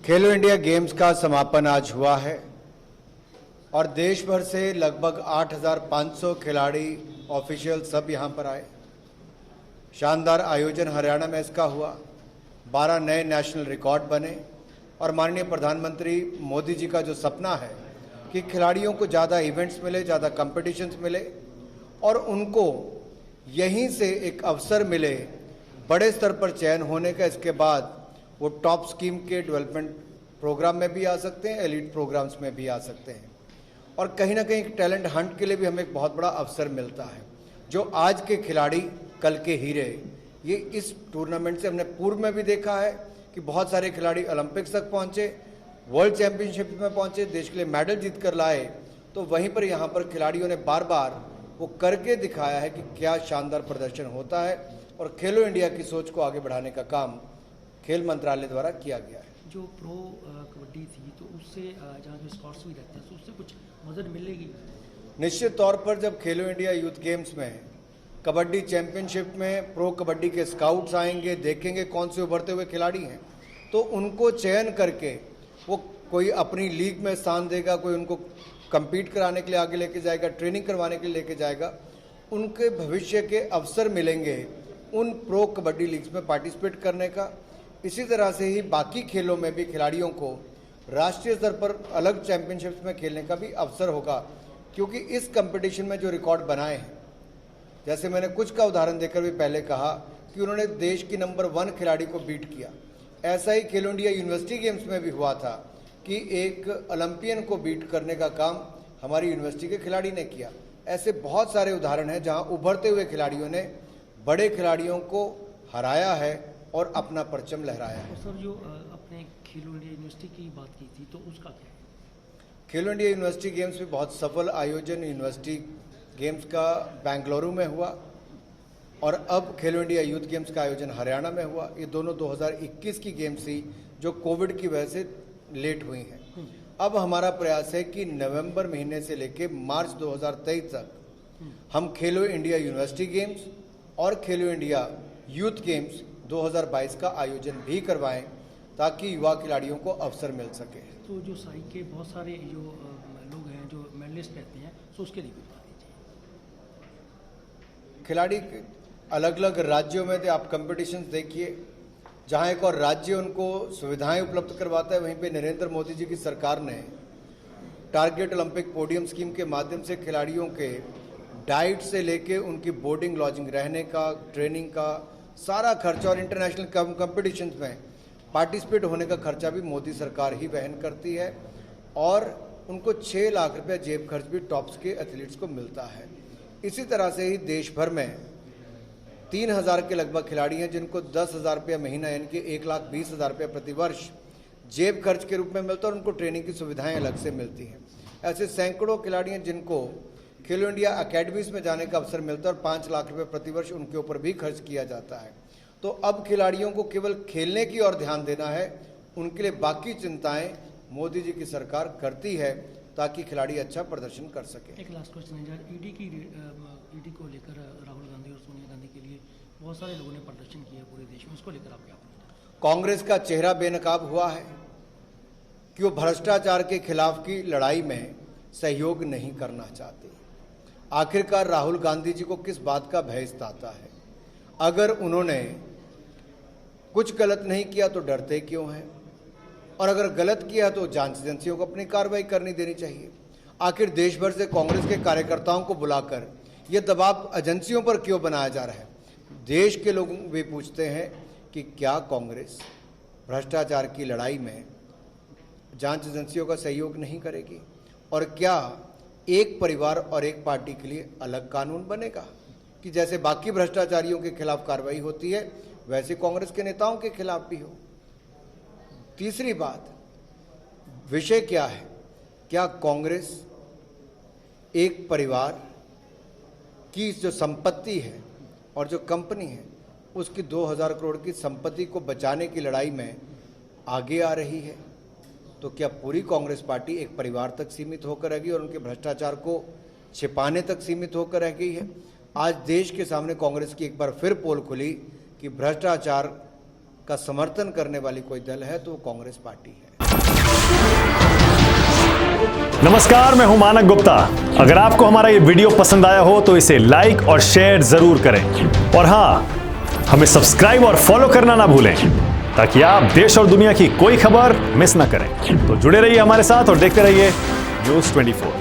खेलो India games का समापन आज हुआ है और देश भर से लगभग 8,500 खिलाड़ी ऑफिशियल सब यहां पर आए। शानदार आयोजन हरियाणा में इसका हुआ। 12 नए नेशनल रिकॉर्ड बने और माननीय प्रधानमंत्री मोदी जी का जो सपना है कि खिलाड़ियों को ज़्यादा इवेंट्स मिले, ज़्यादा कॉम्पिटिशन्स मिले और उनको यहीं से एक अवसर मिले बड़े स्तर पर चयन होने का। इसके बाद वो टॉप स्कीम के डेवलपमेंट प्रोग्राम में भी आ सकते हैं, एलिट प्रोग्राम्स में भी आ सकते हैं और कहीं ना कहीं टैलेंट हंट के लिए भी हमें एक बहुत बड़ा अवसर मिलता है। जो आज के खिलाड़ी कल के हीरे, ये इस टूर्नामेंट से हमने पूर्व में भी देखा है कि बहुत सारे खिलाड़ी ओलंपिक्स तक पहुंचे, वर्ल्ड चैंपियनशिप में पहुंचे, देश के लिए मेडल जीत कर लाए। तो वहीं पर यहाँ पर खिलाड़ियों ने बार बार वो करके दिखाया है कि क्या शानदार प्रदर्शन होता है और खेलो इंडिया की सोच को आगे बढ़ाने का काम खेल मंत्रालय द्वारा किया गया है। जो प्रो कबड्डी थी तो उससे जहाँ जो स्कॉट्स भी रहते हैं तो उससे कुछ मदद मिलेगी? निश्चित तौर पर जब खेलो इंडिया यूथ गेम्स में कबड्डी चैंपियनशिप में प्रो कबड्डी के स्काउट्स आएंगे, देखेंगे कौन से उभरते हुए खिलाड़ी हैं, तो उनको चयन करके वो कोई अपनी लीग में स्थान देगा, कोई उनको compete कराने के लिए आगे लेके जाएगा, ट्रेनिंग करवाने के लिए लेके जाएगा। उनके भविष्य के अवसर मिलेंगे उन प्रो कबड्डी लीग्स में पार्टिसिपेट करने का। इसी तरह से ही बाकी खेलों में भी खिलाड़ियों को राष्ट्रीय स्तर पर अलग चैंपियनशिप्स में खेलने का भी अवसर होगा, क्योंकि इस कंपटीशन में जो रिकॉर्ड बनाए हैं, जैसे मैंने कुछ का उदाहरण देकर भी पहले कहा कि उन्होंने देश की नंबर 1 खिलाड़ी को बीट किया। ऐसा ही खेलो इंडिया यूनिवर्सिटी गेम्स में भी हुआ था कि एक ओलंपियन को बीट करने का काम हमारी यूनिवर्सिटी के खिलाड़ी ने किया। ऐसे बहुत सारे उदाहरण हैं जहां उभरते हुए खिलाड़ियों ने बड़े खिलाड़ियों को हराया है और अपना परचम लहराया है। और सर, जो अपने खेलो इंडिया यूनिवर्सिटी की बात की थी तो उसका क्या है? खेलो इंडिया यूनिवर्सिटी गेम्स भी बहुत सफल आयोजन यूनिवर्सिटी गेम्स का बेंगलुरु में हुआ और अब खेलो इंडिया यूथ गेम्स का आयोजन हरियाणा में हुआ। ये दोनों 2021 की गेम्स थी जो कोविड की वजह से लेट हुई हैं। अब हमारा प्रयास है कि नवंबर महीने से लेकर मार्च 2023 तक हम खेलो इंडिया यूनिवर्सिटी गेम्स और खेलो इंडिया यूथ गेम्स 2022 का आयोजन भी करवाएं ताकि युवा खिलाड़ियों को अवसर मिल सके। तो जो साई के बहुत सारे जो लोग हैं जो मेडलिस्ट रहते हैं, तो उसके लिए भी बता दीजिए। खिलाड़ी अलग अलग राज्यों में थे, आप कंपटीशंस देखिए, जहां एक और राज्य उनको सुविधाएं उपलब्ध करवाता है, वहीं पे नरेंद्र मोदी जी की सरकार ने टारगेट ओलंपिक पोडियम स्कीम के माध्यम से खिलाड़ियों के डाइट से लेके उनकी बोर्डिंग, लॉजिंग, रहने का, ट्रेनिंग का सारा खर्चा और इंटरनेशनल कंपटीशंस में पार्टिसिपेट होने का खर्चा भी मोदी सरकार ही वहन करती है और उनको 6 लाख रुपये जेब खर्च भी टॉप्स के एथलीट्स को मिलता है। इसी तरह से ही देश भर में 3,000 के लगभग खिलाड़ी हैं जिनको 10,000 रुपये महीना यानी कि 1,20,000 रुपये प्रति वर्ष जेब खर्च के रूप में मिलता है और उनको ट्रेनिंग की सुविधाएं अलग से मिलती हैं। ऐसे सैकड़ों खिलाड़ी हैं जिनको खेलो इंडिया अकेडमीज में जाने का अवसर मिलता है और 5 लाख रुपये प्रति वर्ष उनके ऊपर भी खर्च किया जाता है। तो अब खिलाड़ियों को केवल खेलने की ओर ध्यान देना है, उनके लिए बाकी चिंताएं मोदी जी की सरकार करती है ताकि खिलाड़ी अच्छा प्रदर्शन कर सके। एक लास्ट क्वेश्चन है, ईडी को लेकर राहुल गांधी और सोनिया गांधी के लिए बहुत सारे लोगों ने प्रदर्शन किया पूरे देश में, उसको लेकर आप क्या बोलते? कांग्रेस का चेहरा बेनकाब हुआ है कि वो भ्रष्टाचार के खिलाफ की लड़ाई में सहयोग नहीं करना चाहती। आखिरकार राहुल गांधी जी को किस बात का भय सताता है? अगर उन्होंने कुछ गलत नहीं किया तो डरते क्यों हैं? और अगर गलत किया तो जांच एजेंसियों को अपनी कार्रवाई करनी देनी चाहिए। आखिर देश भर से कांग्रेस के कार्यकर्ताओं को बुलाकर यह दबाव एजेंसियों पर क्यों बनाया जा रहा है? देश के लोग भी पूछते हैं कि क्या कांग्रेस भ्रष्टाचार की लड़ाई में जांच एजेंसियों का सहयोग नहीं करेगी? और क्या एक परिवार और एक पार्टी के लिए अलग कानून बनेगा कि जैसे बाकी भ्रष्टाचारियों के खिलाफ कार्रवाई होती है वैसे कांग्रेस के नेताओं के खिलाफ भी हो? तीसरी बात, विषय क्या है? क्या कांग्रेस एक परिवार की जो संपत्ति है और जो कंपनी है उसकी 2,000 करोड़ की संपत्ति को बचाने की लड़ाई में आगे आ रही है? तो क्या पूरी कांग्रेस पार्टी एक परिवार तक सीमित होकर रह गई और उनके भ्रष्टाचार को छिपाने तक सीमित होकर रह गई है? आज देश के सामने कांग्रेस की एक बार फिर पोल खुली कि भ्रष्टाचार का समर्थन करने वाली कोई दल है तो वो कांग्रेस पार्टी है। नमस्कार, मैं हूं मानक गुप्ता। अगर आपको हमारा ये वीडियो पसंद आया हो तो इसे लाइक और शेयर जरूर करें और हां, हमें सब्सक्राइब और फॉलो करना ना भूलें ताकि आप देश और दुनिया की कोई खबर मिस ना करें। तो जुड़े रहिए हमारे साथ और देखते रहिए न्यूज़ 24।